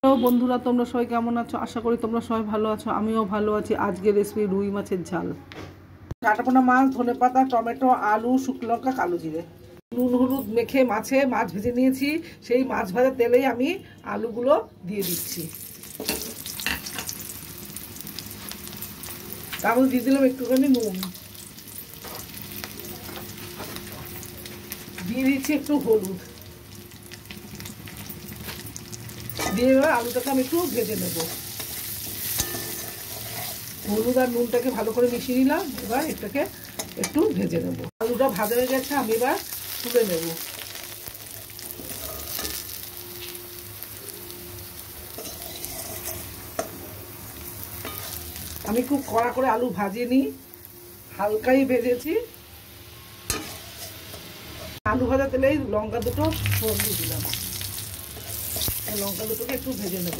Hello বন্ধুরা, তোমরা সবাই কেমন আছো? আশা করি তোমরা সবাই ভালো আছো। আমিও ভালো আছি। আজকের রেসিপি রুই মাছের ঝাল। কাটাপোনা মাছ, ধনেপাতা, টমেটো, আলু, শুকনো লঙ্কা, কালো জিরে, নুন হলুদ মেখে মাছ ভেজে নিয়েছি। সেই মাছ ভাজার তেলেই আমি আলুগুলো দিয়ে দিচ্ছি। তারপর দিয়ে দিলাম একটুখানি নুন, দিয়ে দিচ্ছি একটু হলুদ, দিয়ে এবার আলুটাকে আমি একটু ভেজে নেবো। হলুদ আর নুনটাকে ভালো করে মিশিয়ে নিলাম। এবার এটাকে একটু ভেজে নেবো। আলুটা ভাজা হয়ে গেছে, আমি এবার তুলে নেব। আমি খুব কড়া করে আলু ভাজিনি, হালকাই ভেজেছি। আলু ভাজা তেলেই লঙ্কা দুটো ফোড়ন দিয়ে দিলাম। লঙ্কা দুটোকে একটু ভেজে নেব।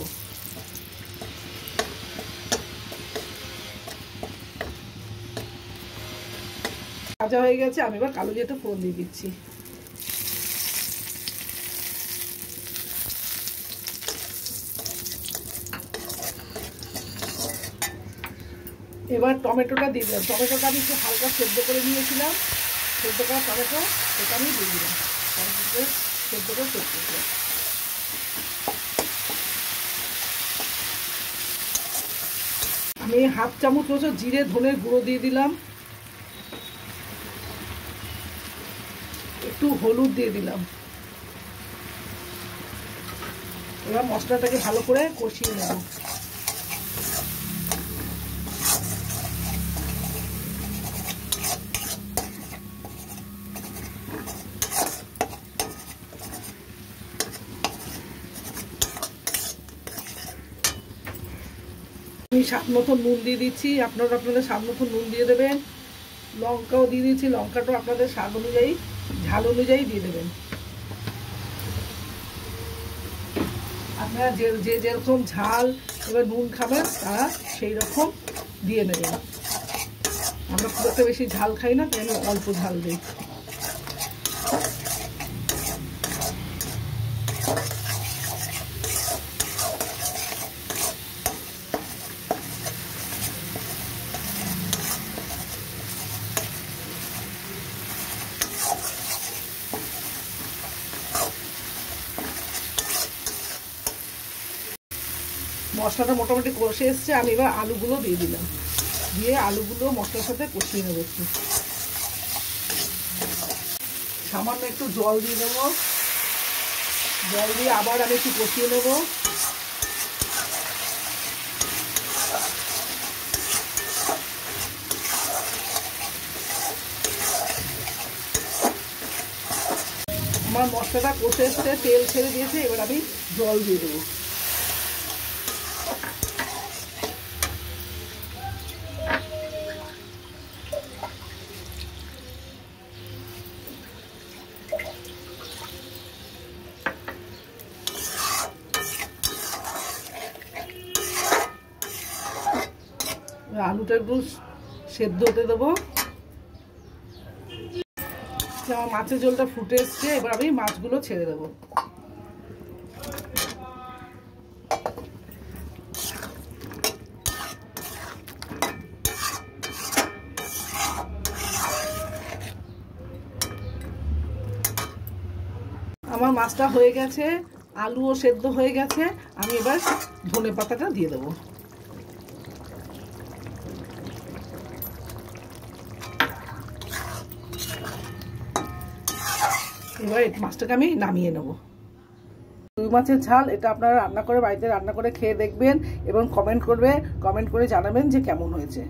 ভাজা হয়ে গেছে, আমি এবার কালো জিরেটা ফোড়ন দিয়ে দিচ্ছি। এবার টমেটোটা দিয়ে দিলাম। টমেটোটা আমি একটু হালকা সেদ্ধ করে নিয়েছিলাম। সেদ্ধ করা টমেটো সেটা আমি দিয়ে দিলাম। টমেটোটা সেদ্ধ করে দিলাম। আমি হাফ চামচ মতো জিরে ধনের গুঁড়ো দিয়ে দিলাম। একটু হলুদ দিয়ে দিলাম। এবার মশলাটাকে ভালো করে কষিয়ে নেব। আমি স্বাদ মতো নুন দিয়ে দিচ্ছি। আপনারা আপনাদের স্বাদ মতো নুন দিয়ে দেবেন। লঙ্কাও দিয়ে দিচ্ছি। লঙ্কাটাও আপনাদের স্বাদ অনুযায়ী, ঝাল অনুযায়ী দিয়ে দেবেন। আপনারা যে যেরকম ঝাল এবার নুন খাবেন তারা সেই রকম দিয়ে নেবেন। আমরা খুব একটা বেশি ঝাল খাই না, তাই আমি অল্প ঝাল দিই। মশলাটা মোটামুটি কষে এসছে, আমি এবার আলুগুলো দিয়ে দিলাম। দিয়ে আলুগুলো মশলার সাথে কষিয়ে নেবো। একটু সামান্য একটু জল দিয়ে দেবো। জল দিয়ে আবার আমি একটু কষিয়ে নেবো। আমার মশলাটা কষে এসছে, তেল ছেড়ে দিয়েছে। এবার আমি জল দিয়ে দেবো। আলুটা একটু সেদ্ধ হতে দেবো। আমার মাছের ঝোলটা ফুটে এসছে। এবার আমি মাছগুলো ছেড়ে দেবো। আমার মাছটা হয়ে গেছে, আলুও সেদ্ধ হয়ে গেছে। আমি এবার ধনেপাতাটা দিয়ে দেবো। এবার মাছটাকে আমি নামিয়ে নেব। রুই মাছের ঝাল এটা আপনারা বাড়িতে রান্না করে খেয়ে দেখবেন এবং কমেন্ট করে জানাবেন যে কেমন হয়েছে।